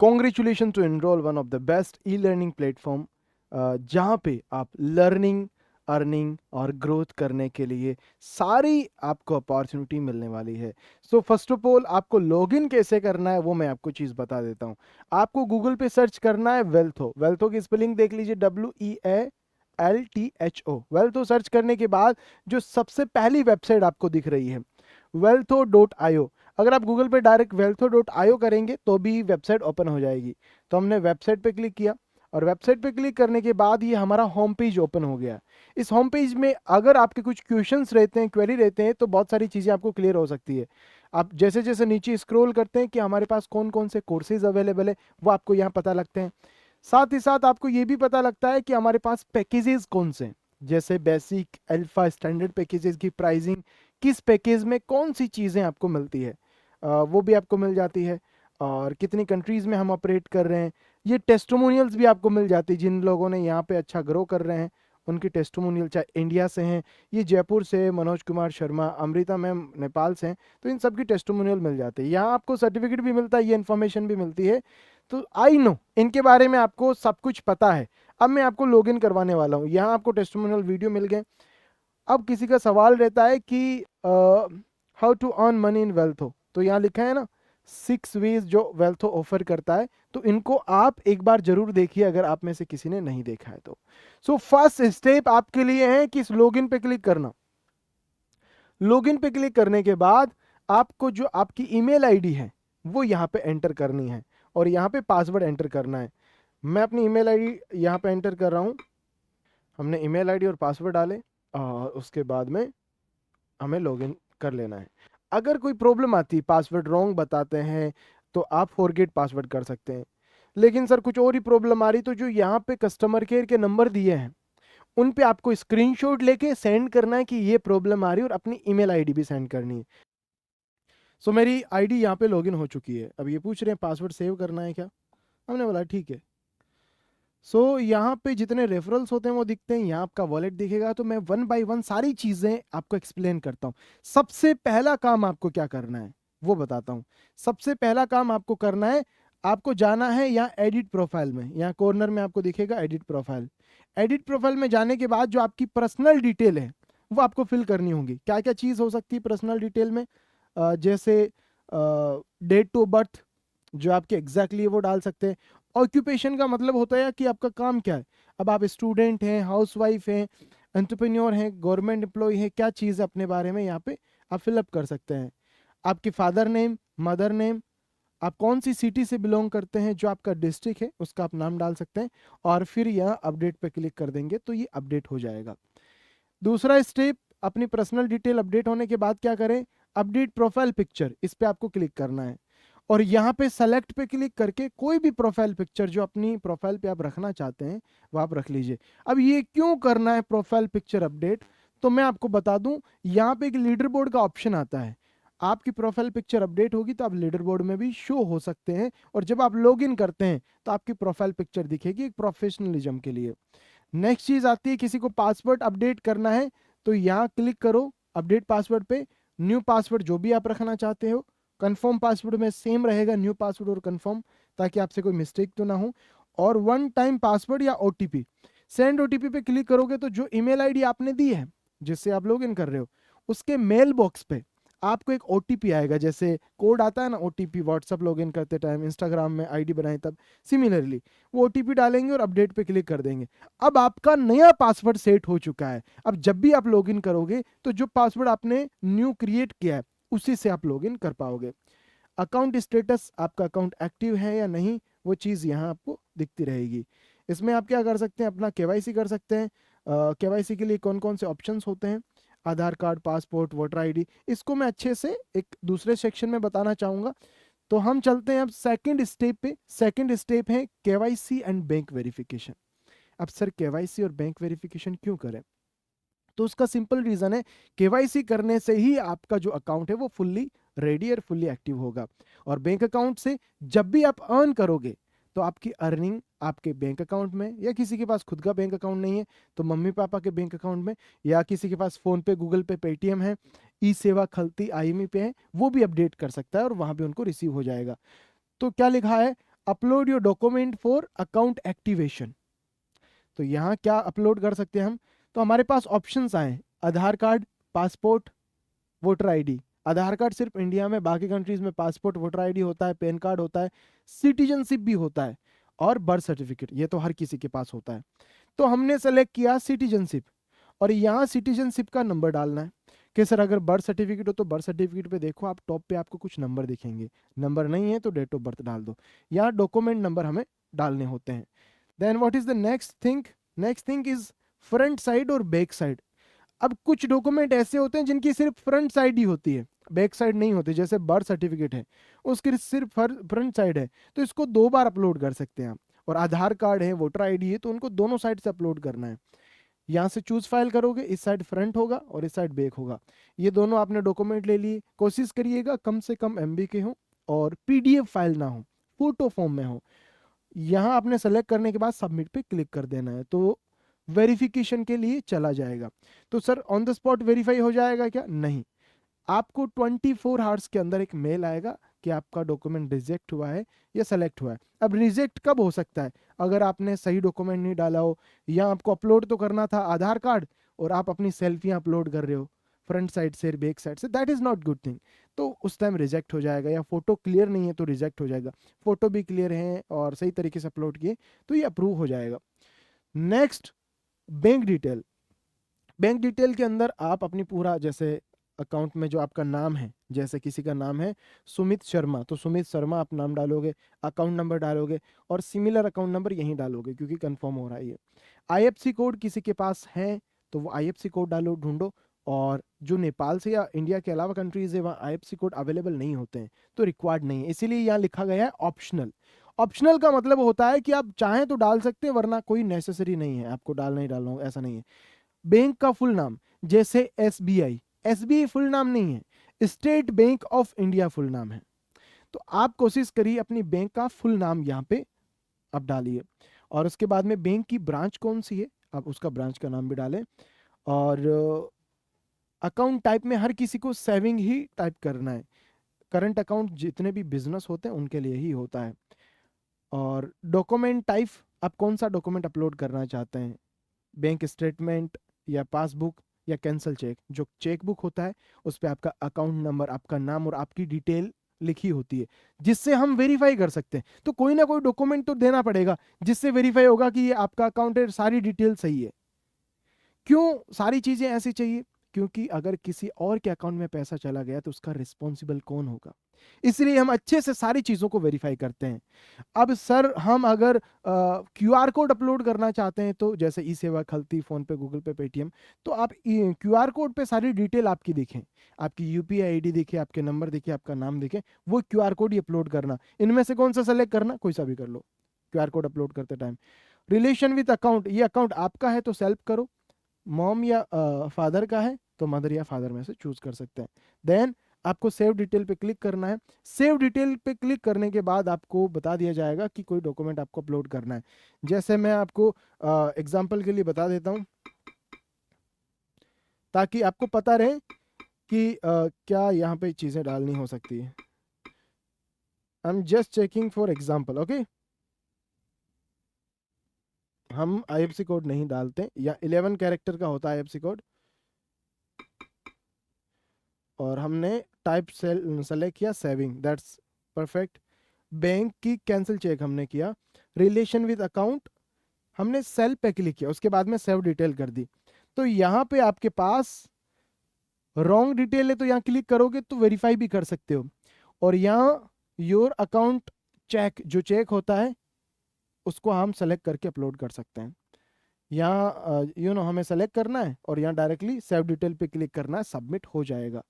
Congratulation to enrol one of the best e learning platform, जहाँ पे आप learning, earning और ग्रोथ करने के लिए सारी आपको अपॉर्चुनिटी मिलने वाली है। सो फर्स्ट ऑफ ऑल आपको लॉगिन कैसे करना है वो मैं आपको चीज़ बता देता हूँ। आपको गूगल पे सर्च करना है वेल्थो। वेल्थो की स्पेलिंग देख लीजिए, WEALTHO। वेल्थो सर्च करने के बाद जो सबसे पहली वेबसाइट आपको दिख रही है wealtho.io, अगर आप गूगल पे डायरेक्ट wealtho.io करेंगे तो भी वेबसाइट ओपन हो जाएगी। तो हमने वेबसाइट पे क्लिक किया और वेबसाइट पे क्लिक करने के बाद ये हमारा होम पेज ओपन हो गया। इस होम पेज में अगर आपके कुछ क्वेश्चंस रहते हैं, क्वेरी रहते हैं, तो बहुत सारी चीज़ें आपको क्लियर हो सकती है। आप जैसे जैसे नीचे स्क्रॉल करते हैं कि हमारे पास कौन कौन से कोर्सेज अवेलेबल है वो आपको यहाँ पता लगते हैं। साथ ही साथ आपको ये भी पता लगता है कि हमारे पास पैकेजेस कौन से हैं, जैसे बेसिक, अल्फा, स्टैंडर्ड पैकेजेस की प्राइसिंग, किस पैकेज में कौन सी चीज़ें आपको मिलती है, वो भी आपको मिल जाती है। और कितनी कंट्रीज़ में हम ऑपरेट कर रहे हैं, ये टेस्टिमोनियल्स भी आपको मिल जाती है। जिन लोगों ने यहाँ पे अच्छा ग्रो कर रहे हैं उनकी टेस्टिमोनियल, चाहे इंडिया से हैं, ये जयपुर से मनोज कुमार शर्मा, अमृता मैम नेपाल से हैं, तो इन सब की टेस्टिमोनियल मिल जाती है। यहाँ आपको सर्टिफिकेट भी मिलता है, ये इन्फॉर्मेशन भी मिलती है। तो आई नो इनके बारे में आपको सब कुछ पता है। अब मैं आपको लॉगिन करवाने वाला हूँ। यहाँ आपको टेस्टिमोनियल वीडियो मिल गए। अब किसी का सवाल रहता है कि how to earn money in वेल्थो, तो यहाँ लिखा है ना 6 वेज जो वेल्थो ऑफर करता है, तो इनको आप एक बार जरूर देखिए अगर आप में से किसी ने नहीं देखा है तो। सो फर्स्ट स्टेप आपके लिए है कि इस लॉगिन पे क्लिक करना। लॉगिन पे क्लिक करने के बाद आपको जो आपकी ईमेल आईडी है वो यहाँ पे एंटर करनी है और यहाँ पे पासवर्ड एंटर करना है। मैं अपनी ईमेल आईडी यहाँ पे एंटर कर रहा हूँ। हमने ईमेल आईडी और पासवर्ड डाले और उसके बाद में हमें लॉगिन कर लेना है। अगर कोई प्रॉब्लम आती है, पासवर्ड रॉन्ग बताते हैं, तो आप फॉरगेट पासवर्ड कर सकते हैं। लेकिन सर कुछ और ही प्रॉब्लम आ रही, तो जो यहाँ पे कस्टमर केयर के नंबर दिए हैं उन पे आपको स्क्रीनशॉट लेके सेंड करना है कि ये प्रॉब्लम आ रही है, और अपनी ईमेल आईडी भी सेंड करनी है। सो मेरी आईडी यहाँ पे लॉगिन हो चुकी है। अब ये पूछ रहे हैं पासवर्ड सेव करना है क्या, हमने बोला ठीक है। यहाँ पे जितने रेफरल्स होते हैं वो दिखते हैं, यहाँ आपका वॉलेट दिखेगा। तो मैं वन बाय वन सारी चीज़ें आपको एक्सप्लेन करता हूँ। सबसे पहला काम आपको क्या करना है वो बताता हूँ। सबसे पहला काम आपको करना है, आपको जाना है यहाँ एडिट प्रोफाइल में, यहाँ कॉर्नर में आपको दिखेगा एडिट प्रोफाइल। एडिट प्रोफाइल में जाने के बाद जो आपकी पर्सनल डिटेल है वो आपको फिल करनी होगी। क्या क्या चीज़ हो सकती है पर्सनल डिटेल में, जैसे डेट ऑफ बर्थ जो आपके एग्जैक्टली है वो डाल सकते हैं। ऑक्यूपेशन का मतलब होता है कि आपका काम क्या है। अब आप स्टूडेंट हैं, हाउसवाइफ हैं, एंटरप्रेन्योर हैं, गवर्नमेंट एम्प्लॉय हैं, क्या चीज़ अपने बारे में यहाँ पे आप फिलअप कर सकते हैं। आपके फादर नेम, मदर नेम, आप कौन सी सिटी से बिलोंग करते हैं, जो आपका डिस्ट्रिक्ट है उसका आप नाम डाल सकते हैं। और फिर यहाँ अपडेट पे क्लिक कर देंगे तो ये अपडेट हो जाएगा। दूसरा स्टेप, अपनी पर्सनल डिटेल अपडेट होने के बाद क्या करें, अपडेट प्रोफाइल पिक्चर, इस पे आपको क्लिक करना है। और यहाँ पे सेलेक्ट पे क्लिक करके कोई भी प्रोफाइल पिक्चर जो अपनी प्रोफाइल पे आप रखना चाहते हैं वो आप रख लीजिए। अब ये क्यों करना है प्रोफाइल पिक्चर अपडेट, तो मैं आपको बता दूं, यहाँ पे एक लीडर बोर्ड का ऑप्शन आता है। आपकी प्रोफाइल पिक्चर अपडेट होगी तो आप लीडर बोर्ड में भी शो हो सकते हैं, और जब आप लॉग इन करते हैं तो आपकी प्रोफाइल पिक्चर दिखेगी एक प्रोफेशनलिज्म के लिए। नेक्स्ट चीज आती है, किसी को पासवर्ड अपडेट करना है तो यहाँ क्लिक करो अपडेट पासवर्ड पे। न्यू पासवर्ड जो भी आप रखना चाहते हो, कंफर्म पासवर्ड में सेम रहेगा न्यू पासवर्ड और कंफर्म, ताकि आपसे कोई मिस्टेक तो ना हो। और वन टाइम पासवर्ड या ओटीपी, सेंड ओटीपी पे क्लिक करोगे तो जो ईमेल आईडी आपने दी है जिससे आप लॉग इन कर रहे हो उसके मेल बॉक्स पे आपको एक ओटीपी आएगा। जैसे कोड आता है ना ओटीपी, व्हाट्सअप लॉग इन करते टाइम, इंस्टाग्राम में आईडी बनाए तब, सिमिलरली वो ओटीपी डालेंगे और अपडेट पे क्लिक कर देंगे। अब आपका नया पासवर्ड सेट हो चुका है। अब जब भी आप लॉग इन करोगे तो जो पासवर्ड आपने न्यू क्रिएट किया है उसी से आप लॉग इन कर पाओगे। अकाउंट स्टेटस, आपका अकाउंट एक्टिव है या नहीं वो चीज़ यहाँ आपको दिखती रहेगी। इसमें आप क्या कर सकते हैं, अपना केवाईसी कर सकते हैं। केवाईसी के लिए कौन कौन से ऑप्शंस होते हैं, आधार कार्ड, पासपोर्ट, वोटर आईडी, इसको मैं अच्छे से एक दूसरे सेक्शन में बताना चाहूँगा। तो हम चलते हैं अब सेकंड स्टेप पे। सेकंड स्टेप है केवाईसी एंड बैंक वेरिफिकेशन। अब सर केवाईसी और बैंक वेरिफिकेशन क्यों करें, तो उसका सिंपल रीजन है, केवाईसी करने से ही आपका जो अकाउंट है वो फुल्ली रेडी और फुल्ली एक्टिव होगा। और बैंक अकाउंट से जब भी आप अर्न करोगे तो आपकी अर्निंग आपके बैंक अकाउंट में, या किसी के पास खुद का बैंक अकाउंट नहीं है तो मम्मी पापा के बैंक अकाउंट में, या किसी के पास फोन पे, गूगल पे, पेटीएम है, ई सेवा, खलती, आईएमई पे है, वो भी अपडेट कर सकता है और वहां पे उनको रिसीव हो जाएगा। तो क्या लिखा है, upload your document for account activation. तो यहाँ क्या अपलोड कर सकते हैं हम, तो हमारे पास ऑप्शंस आए, आधार कार्ड, पासपोर्ट, वोटर आईडी। आधार कार्ड सिर्फ इंडिया में, बाकी कंट्रीज में पासपोर्ट, वोटर आईडी होता है, पैन कार्ड होता है, सिटीजनशिप भी होता है, और बर्थ सर्टिफिकेट, ये तो हर किसी के पास होता है। तो हमने सेलेक्ट किया सिटीजनशिप, और यहाँ सिटीजनशिप का नंबर डालना है कि सर अगर बर्थ सर्टिफिकेट हो तो बर्थ सर्टिफिकेट पे देखो आप टॉप पे आपको कुछ नंबर दिखेंगे, नंबर नहीं है तो डेट ऑफ बर्थ डाल दो। यहाँ डॉक्यूमेंट नंबर हमें डालने होते हैं। Then what is the next thing is front side और बैक साइड। अब कुछ डॉक्यूमेंट ऐसे होते हैं जिनकी सिर्फ फ्रंट साइड ही होती है, बैक साइड नहीं होती, जैसे बर्थ सर्टिफिकेट है उसकी सिर्फ फ्रंट साइड है, तो इसको 2 बार अपलोड कर सकते हैं आप। और आधार कार्ड है, वोटर आईडी है, तो उनको दोनों साइड से अपलोड करना है। यहाँ से चूज फाइल करोगे, इस साइड फ्रंट होगा और इस साइड बैक होगा। ये दोनों आपने डॉक्यूमेंट ले लिए, कोशिश करिएगा कम से कम MB के हो और PDF फाइल ना हो, फोटो फॉर्म में हो। यहाँ आपने सेलेक्ट करने के बाद सबमिट पे क्लिक कर देना है, तो वेरिफिकेशन के लिए चला जाएगा। तो sir on the spot verify हो जाएगा क्या? नहीं, आपको 24 आवर्स के अंदर एक मेल आएगा कि आपका डॉक्यूमेंट रिजेक्ट हुआ है या सेलेक्ट हुआ है। अब रिजेक्ट कब हो सकता है? अगर आपने सही डॉक्यूमेंट नहीं डाला हो, या आपको अपलोड तो करना था आधार कार्ड और आप अपनी सेल्फियां अपलोड कर रहे हो फ्रंट साइड से, बैक साइड से, that is not good thing, तो उस टाइम रिजेक्ट हो जाएगा। या फोटो क्लियर नहीं है तो रिजेक्ट हो जाएगा, फोटो भी क्लियर है और सही तरीके से अपलोड किए तो ये अप्रूव हो जाएगा। Next, bank detail. Bank detail के अंदर आप अपनी पूरा, जैसे अकाउंट में जो आपका नाम है, जैसे किसी का नाम है सुमित शर्मा, तो सुमित शर्मा आप नाम डालोगे, अकाउंट नंबर डालोगे और सिमिलर अकाउंट नंबर यहीं डालोगे क्योंकि कंफर्म हो रहा है ये। IFSC कोड किसी के पास है तो वो IFSC कोड डालो, ढूंढो। और जो नेपाल से या इंडिया के अलावा कंट्रीज है वहाँ IFSC कोड अवेलेबल नहीं होते हैं, तो रिक्वायर्ड नहीं है, इसीलिए यहाँ लिखा गया है ऑप्शनल। ऑप्शनल का मतलब होता है कि आप चाहें तो डाल सकते हैं, वरना कोई नेसेसरी नहीं है आपको डालना ही डालना, ऐसा नहीं है। बैंक का फुल नाम, जैसे SBI फुल नाम नहीं है, state bank of India full नाम है। तो आप कोशिश करिए अपनी बैंक का फुल नाम यहाँ पे आप डालिए, और उसके बाद में बैंक की ब्रांच कौन सी है आप उसका ब्रांच का नाम भी डालें। और अकाउंट टाइप में हर किसी को सेविंग ही टाइप करना है, करंट अकाउंट जितने भी बिजनेस होते हैं उनके लिए ही होता है। और डॉक्यूमेंट टाइप, आप कौन सा डॉक्यूमेंट अपलोड करना चाहते हैं, बैंक स्टेटमेंट या पासबुक या कैंसल चेक। जो चेक बुक होता है उस पर आपका अकाउंट नंबर, आपका नाम और आपकी डिटेल लिखी होती है, जिससे हम वेरीफाई कर सकते हैं। तो कोई ना कोई डॉक्यूमेंट तो देना पड़ेगा जिससे वेरीफाई होगा कि ये आपका अकाउंट है, सारी डिटेल सही है। क्यों सारी चीजें ऐसी चाहिए? क्योंकि अगर किसी और के अकाउंट में पैसा चला गया तो उसका रिस्पॉन्सिबल कौन होगा, इसलिए हम अच्छे से सारी चीजों को वेरीफाई करते हैं। अब सर हम अगर QR कोड अपलोड करना चाहते हैं, तो जैसे ई सेवा, खलती, फोन पे, गूगल पे, पेटीएम, तो आप QR कोड पे सारी डिटेल आपकी दिखें, आपकी UPI ID दिखे, आपके नंबर दिखे, आपका नाम दिखे, वो QR कोड ही अपलोड करना। इनमें से कौन सा सेलेक्ट करना, कोई सा भी कर लो QR कोड अपलोड करते टाइम। रिलेशन विद अकाउंट, ये अकाउंट आपका है तो सेल्फ करो, मॉम या फादर का है तो मदर या फादर में से चूज कर सकते हैं। देन आपको सेव डिटेल पे क्लिक करना है। सेव डिटेल पे क्लिक करने के बाद आपको बता दिया जाएगा कि कोई डॉक्यूमेंट आपको अपलोड करना है। जैसे मैं आपको एग्जांपल के लिए बता देता हूं ताकि आपको पता रहे कि क्या यहाँ पे चीजें डालनी हो सकती है। I am just checking for example, okay. हम IFSC कोड नहीं डालते, या 11 कैरेक्टर का होता है IFSC कोड। और हमने टाइप सेलेक्ट किया सेविंग, दैट्स परफेक्ट। बैंक की कैंसिल चेक हमने किया। रिलेशन विद अकाउंट हमने सेल पे क्लिक किया, उसके बाद में सेव डिटेल कर दी। तो यहाँ पे आपके पास रॉन्ग डिटेल है तो यहाँ क्लिक करोगे तो वेरीफाई भी कर सकते हो। और यहाँ योर अकाउंट चेक, जो चेक होता है उसको हम सेलेक्ट करके अपलोड कर सकते हैं। यहाँ हमें सेलेक्ट करना है और यहाँ डायरेक्टली सेव डिटेल पे क्लिक करना है, सबमिट हो जाएगा।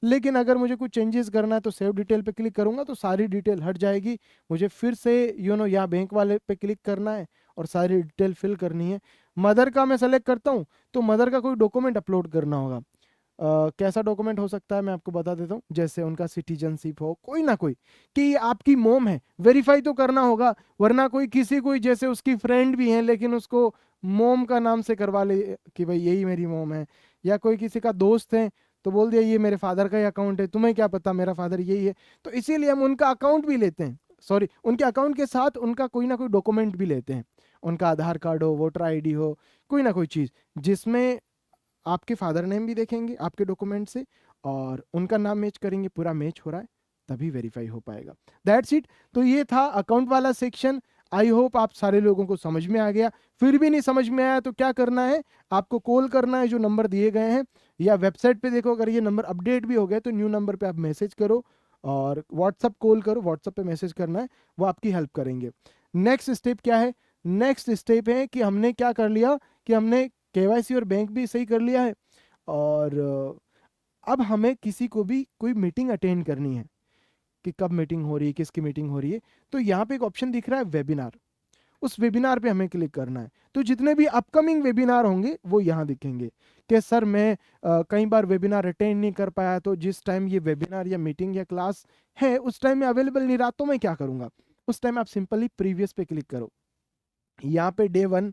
लेकिन अगर मुझे कुछ चेंजेस करना है तो सेव डिटेल पे क्लिक करूंगा तो सारी डिटेल हट जाएगी, मुझे फिर से यहाँ बैंक वाले पे क्लिक करना है और सारी डिटेल फिल करनी है। मदर का मैं सेलेक्ट करता हूँ तो मदर का कोई डॉक्यूमेंट अपलोड करना होगा। कैसा डॉक्यूमेंट हो सकता है मैं आपको बता देता हूँ, जैसे उनका सिटीजनशिप हो, कोई ना कोई, कि ये आपकी मोम है, वेरीफाई तो करना होगा, वरना कोई जैसे उसकी फ्रेंड भी है लेकिन उसको मोम का नाम से करवा ले कि भाई यही मेरी मोम है, या कोई किसी का दोस्त है तो बोल दिया ये मेरे फादर का ही अकाउंट है, तुम्हें क्या पता मेरा फादर यही है, तो इसीलिए हम उनका अकाउंट भी लेते हैं। सॉरी, उनके अकाउंट के साथ उनका कोई ना कोई डॉक्यूमेंट भी लेते हैं, उनका आधार कार्ड हो, वोटर आईडी हो, कोई ना कोई चीज़ जिसमें आपके फादर नेम भी देखेंगे आपके डॉक्यूमेंट से और उनका नाम मैच करेंगे, पूरा मैच हो रहा है तभी वेरीफाई हो पाएगा। That's it. तो ये था अकाउंट वाला सेक्शन। आई होप आप सारे लोगों को समझ में आ गया। फिर भी नहीं समझ में आया तो क्या करना है, आपको कॉल करना है जो नंबर दिए गए हैं, या वेबसाइट पे देखो अगर ये नंबर अपडेट भी हो गया तो न्यू नंबर पे आप मैसेज करो और व्हाट्सअप कॉल करो, व्हाट्सअप पे मैसेज करना है, वो आपकी हेल्प करेंगे। नेक्स्ट स्टेप क्या है? नेक्स्ट स्टेप है कि हमने क्या कर लिया कि हमने केवाईसी और बैंक भी सही कर लिया है और अब हमें किसी को भी कोई मीटिंग अटेंड करनी है कि कब मीटिंग हो रही है, किसकी मीटिंग हो रही है, तो यहाँ पे एक ऑप्शन दिख रहा है वेबिनार, उस वेबिनार पे हमें क्लिक करना है। तो जितने भी अपकमिंग वेबिनार होंगे वो यहाँ दिखेंगे कि सर मैं कई बार वेबिनार अटेंड नहीं कर पाया, तो जिस टाइम ये वेबिनार या मीटिंग या क्लास है उस टाइम में अवेलेबल नहीं रहा तो मैं क्या करूँगा, उस टाइम आप सिंपली प्रीवियस पे क्लिक करो। यहाँ पे डे 1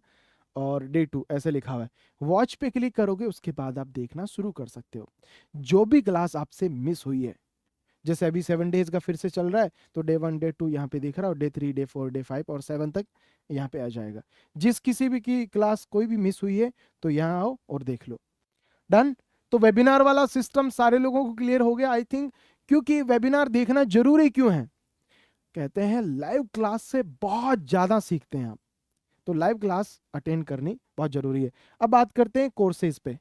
और डे 2 ऐसे लिखा हुआ है, वॉच पे क्लिक करोगे उसके बाद आप देखना शुरू कर सकते हो जो भी क्लास आपसे मिस हुई है। जैसे अभी 7 डेज का फिर से चल रहा है तो डे 1 डे 2 यहाँ पे दिख रहा है और डे 3 डे 4 डे 5 और 7 तक यहाँ पे आ जाएगा। जिस किसी भी की क्लास कोई भी मिस हुई है तो यहाँ आओ और देख लो। डन। तो वेबिनार वाला सिस्टम सारे लोगों को क्लियर हो गया आई थिंक। क्योंकि वेबिनार देखना जरूरी क्यों है? कहते हैं लाइव क्लास से बहुत ज्यादा सीखते हैं आप, तो लाइव क्लास अटेंड करनी बहुत जरूरी है। अब बात करते हैं कोर्सेज पे।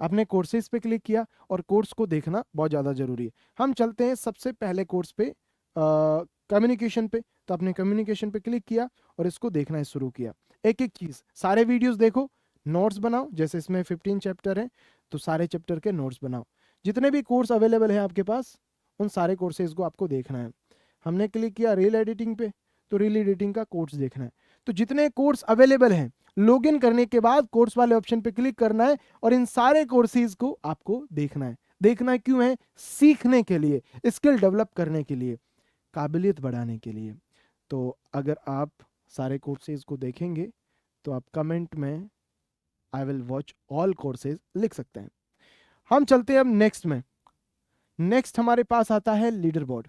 आपने कोर्सेज पे क्लिक किया और कोर्स को देखना बहुत ज़्यादा जरूरी है। हम चलते हैं सबसे पहले कोर्स पे, कम्युनिकेशन पे। तो आपने कम्युनिकेशन पे क्लिक किया और इसको देखना शुरू किया। एक एक चीज़, सारे वीडियोस देखो, नोट्स बनाओ। जैसे इसमें 15 चैप्टर हैं तो सारे चैप्टर के नोट्स बनाओ। जितने भी कोर्स अवेलेबल है आपके पास उन सारे कोर्सेज को आपको देखना है। हमने क्लिक किया रील एडिटिंग पे, तो रील एडिटिंग का कोर्स देखना है। तो जितने कोर्स अवेलेबल हैं लॉगिन करने के बाद कोर्स वाले ऑप्शन पे क्लिक करना है और इन सारे कोर्सेज को आपको देखना है। देखना क्यों है? सीखने के लिए, स्किल डेवलप करने के लिए, काबिलियत बढ़ाने के लिए। तो अगर आप सारे कोर्सेज को देखेंगे तो आप कमेंट में I will watch all courses लिख सकते हैं। हम चलते हैं अब नेक्स्ट में। नेक्स्ट हमारे पास आता है लीडर बोर्ड।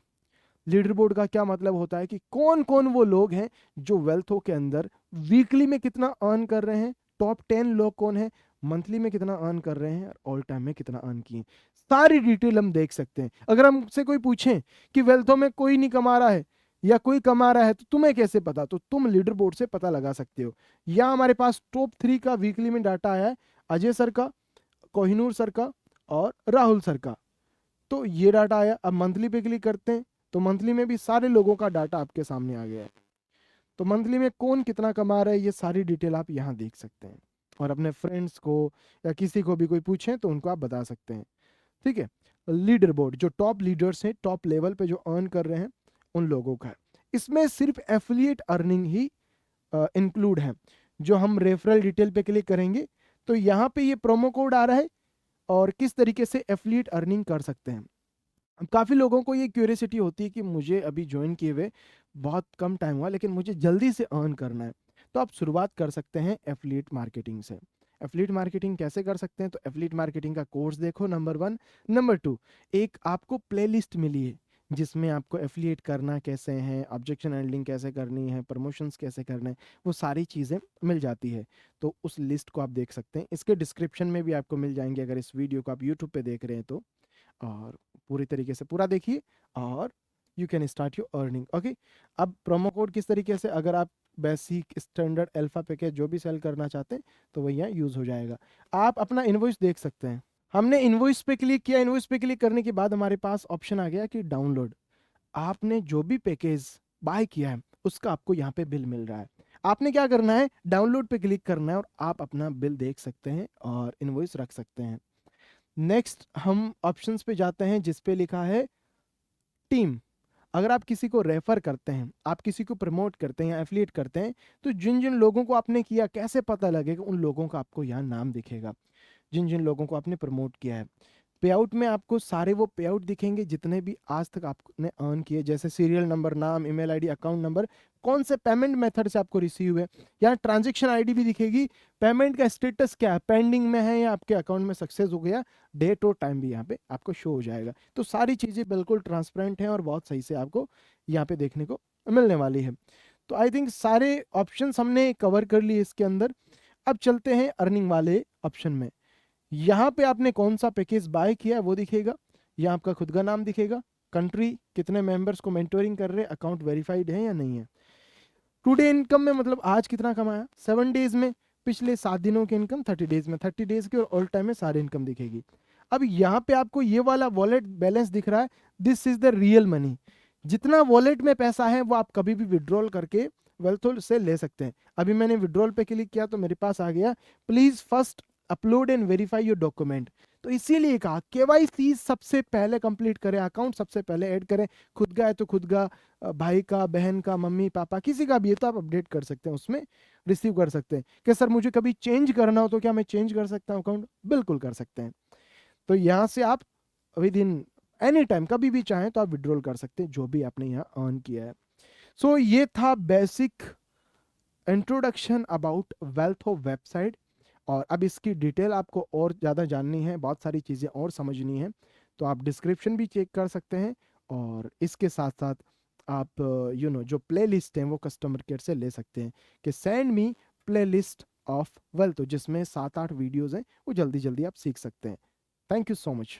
लीडर बोर्ड का क्या मतलब होता है कि कौन कौन वो लोग हैं जो वेल्थो के अंदर वीकली में कितना अर्न कर रहे हैं, टॉप 10 लोग कौन है, मंथली में कितना अर्न कर रहे हैं और ऑल टाइम में कितना अर्न किए, सारी डिटेल हम देख सकते हैं। अगर हमसे कोई पूछे कि वेल्थो में कोई नहीं कमा रहा है या कोई कमा रहा है तो तुम्हें कैसे पता, तो तुम लीडर बोर्ड से पता लगा सकते हो। यहाँ हमारे पास टॉप 3 का वीकली में डाटा आया है, अजय सर का, कोहिनूर सर का और राहुल सर का। तो ये डाटा आया। अब मंथली पे क्लिक करते हैं तो मंथली में भी सारे लोगों का डाटा आपके सामने आ गया है। तो मंथली में कौन कितना कमा रहा है ये सारी डिटेल आप यहाँ देख सकते हैं और अपने फ्रेंड्स को या किसी को भी कोई पूछे तो उनको आप बता सकते हैं। ठीक है। लीडर बोर्ड जो टॉप लीडर्स हैं, टॉप लेवल पे जो अर्न कर रहे हैं उन लोगों का है। इसमें सिर्फ एफिलिएट अर्निंग ही इंक्लूड है। जो हम रेफरल डिटेल पे क्लिक करेंगे तो यहाँ पे ये प्रोमो कोड आ रहा है और किस तरीके से एफिलिएट अर्निंग कर सकते हैं। काफ़ी लोगों को ये क्यूरियोसिटी होती है कि मुझे अभी ज्वाइन किए हुए बहुत कम टाइम हुआ लेकिन मुझे जल्दी से अर्न करना है। तो आप शुरुआत कर सकते हैं एफिलिएट मार्केटिंग से। एफिलिएट मार्केटिंग कैसे कर सकते हैं? तो एफिलिएट मार्केटिंग का कोर्स देखो, नंबर 1। नंबर 2, एक आपको प्लेलिस्ट मिली है जिसमें आपको एफिलिएट करना कैसे है, ऑब्जेक्शन हैंडलिंग कैसे करनी है, प्रमोशंस कैसे करना है, वो सारी चीज़ें मिल जाती है। तो उस लिस्ट को आप देख सकते हैं। इसके डिस्क्रिप्शन में भी आपको मिल जाएंगे अगर इस वीडियो को आप यूट्यूब पे देख रहे हैं तो। और पूरी तरीके से पूरा देखिए और you can start your earning. Okay. अब प्रोमो कोड किस तरीके से, अगर आप बेसिक, स्टैंडर्ड, अल्फा पैकेज जो भी सेल करना चाहते हैं तो वही यहाँ यूज़ हो जाएगा। आप अपना इनवॉइस देख सकते हैं। हमने इनवॉइस पे क्लिक किया। इनवॉइस पे क्लिक करने के बाद हमारे पास ऑप्शन आ गया कि डाउनलोड। आपने जो भी पैकेज बाय किया है उसका आपको यहाँ पे बिल मिल रहा है। आपने क्या करना है, डाउनलोड पे क्लिक करना है और आप अपना बिल देख सकते हैं और इनवॉइस रख सकते हैं। नेक्स्ट हम ऑप्शंस पे जाते हैं जिस पे लिखा है टीम। अगर आप किसी को रेफर करते हैं, आप किसी को प्रमोट करते हैं या एफिलिएट करते हैं तो जिन जिन लोगों को आपने किया कैसे पता लगेगा? उन लोगों का आपको यहाँ नाम दिखेगा जिन जिन लोगों को आपने प्रमोट किया है। पे आउट में आपको सारे वो पे आउट दिखेंगे जितने भी आज तक आपने अर्न किए, जैसे सीरियल नंबर, नाम, ईमेल आईडी, अकाउंट नंबर, कौन से पेमेंट मेथड से आपको रिसीव है। यहाँ ट्रांजैक्शन आईडी भी दिखेगी, पेमेंट का स्टेटस क्या है, पेंडिंग में है या आपके अकाउंट में सक्सेस हो गया, डेट और टाइम भी यहाँ पे आपको शो हो जाएगा। तो सारी चीज़ें बिल्कुल ट्रांसपेरेंट हैं और बहुत सही से आपको यहाँ पे देखने को मिलने वाली है। तो आई थिंक सारे ऑप्शंस हमने कवर कर लिए इसके अंदर। अब चलते हैं अर्निंग वाले ऑप्शन में। यहाँ पे आपने कौन सा पैकेज बाय किया है वो दिखेगा, यहाँ आपका खुद का नाम दिखेगा, कंट्री, कितने मेंबर्स को मेंटोरिंग कर रहे हैं, अकाउंट वेरीफाइड है या नहीं है, टुडे इनकम में मतलब आज कितना कमाया, 7 डेज में, पिछले 7 दिनों की इनकम, 30 डेज में, 30 डेज की, और ऑल टाइम में सारी इनकम दिखेगी। अब यहाँ पे आपको ये वाला वॉलेट बैलेंस दिख रहा है, this is the real money. जितना वॉलेट में पैसा है वो आप कभी भी विड्रॉल करके वेल्थ से ले सकते हैं। अभी मैंने विड्रॉल पे क्लिक किया तो मेरे पास आ गया, please first upload and verify your document. तो इसीलिए कहा केवाईसी सबसे पहले कंप्लीट करें, अकाउंट सबसे पहले ऐड करें, खुद का है तो खुद का, भाई का, बहन का, मम्मी पापा, किसी का भी है तो आप अपडेट कर सकते हैं, उसमें रिसीव कर सकते हैं। कि सर मुझे कभी चेंज करना हो तो क्या मैं चेंज कर सकता हूँ अकाउंट? बिल्कुल कर सकते हैं। तो यहाँ से आप विद इन एनी टाइम कभी भी चाहें तो आप विड्रॉल कर सकते हैं जो भी आपने यहाँ अर्न किया है। सो ये था basic introduction about wealth of website. और अब इसकी डिटेल आपको और ज़्यादा जाननी है, बहुत सारी चीज़ें और समझनी है, तो आप डिस्क्रिप्शन भी चेक कर सकते हैं। और इसके साथ साथ आप जो प्ले लिस्ट हैं वो कस्टमर केयर से ले सकते हैं कि send me play list of wealth, जिसमें 7-8 वीडियोज़ हैं, वो जल्दी जल्दी आप सीख सकते हैं। Thank you so much.